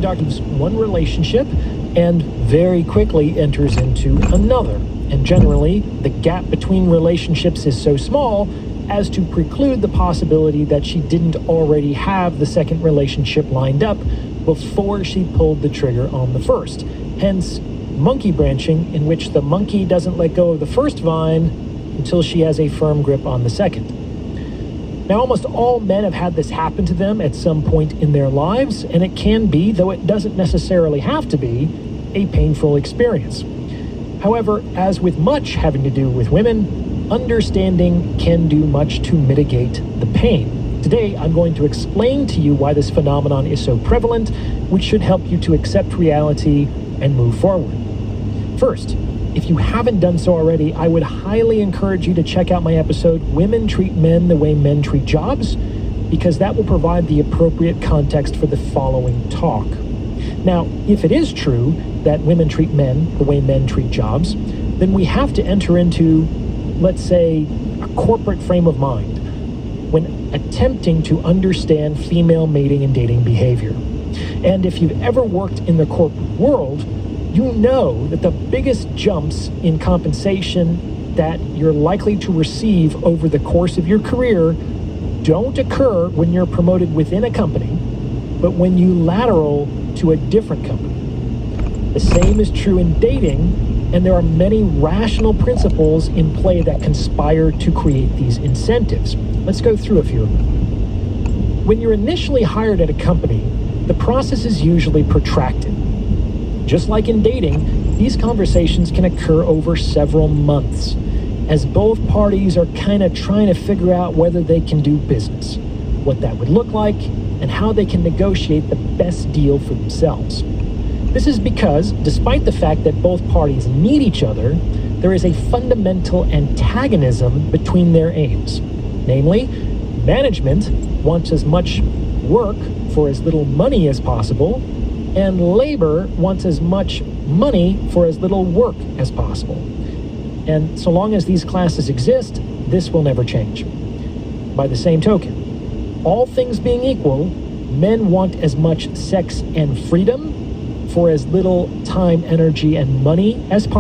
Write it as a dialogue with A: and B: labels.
A: conducts one relationship and very quickly enters into another. And generally, the gap between relationships is so small as to preclude the possibility that she didn't already have the second relationship lined up before she pulled the trigger on the first. Hence, monkey branching, in which the monkey doesn't let go of the first vine until she has a firm grip on the second. Now, almost all men have had this happen to them at some point in their lives, and it can be, though it doesn't necessarily have to be, a painful experience. However, as with much having to do with women, understanding can do much to mitigate the pain. Today, I'm going to explain to you why this phenomenon is so prevalent, which should help you to accept reality and move forward. First, if you haven't done so already, I would highly encourage you to check out my episode, Women Treat Men the Way Men Treat Jobs, because that will provide the appropriate context for the following talk. Now, if it is true that women treat men the way men treat jobs, then we have to enter into, let's say, a corporate frame of mind when attempting to understand female mating and dating behavior. And if you've ever worked in the corporate world, you know that the biggest jumps in compensation that you're likely to receive over the course of your career don't occur when you're promoted within a company, but when you lateral to a different company. The same is true in dating, and there are many rational principles in play that conspire to create these incentives. Let's go through a few of them. When you're initially hired at a company, the process is usually protracted. Just like in dating, these conversations can occur over several months, as both parties are kind of trying to figure out whether they can do business, what that would look like, and how they can negotiate the best deal for themselves. This is because, despite the fact that both parties need each other, there is a fundamental antagonism between their aims. Namely, management wants as much work for as little money as possible, and labor wants as much money for as little work as possible. And so long as these classes exist, this will never change. By the same token, all things being equal, men want as much sex and freedom for as little time, energy, and money as possible.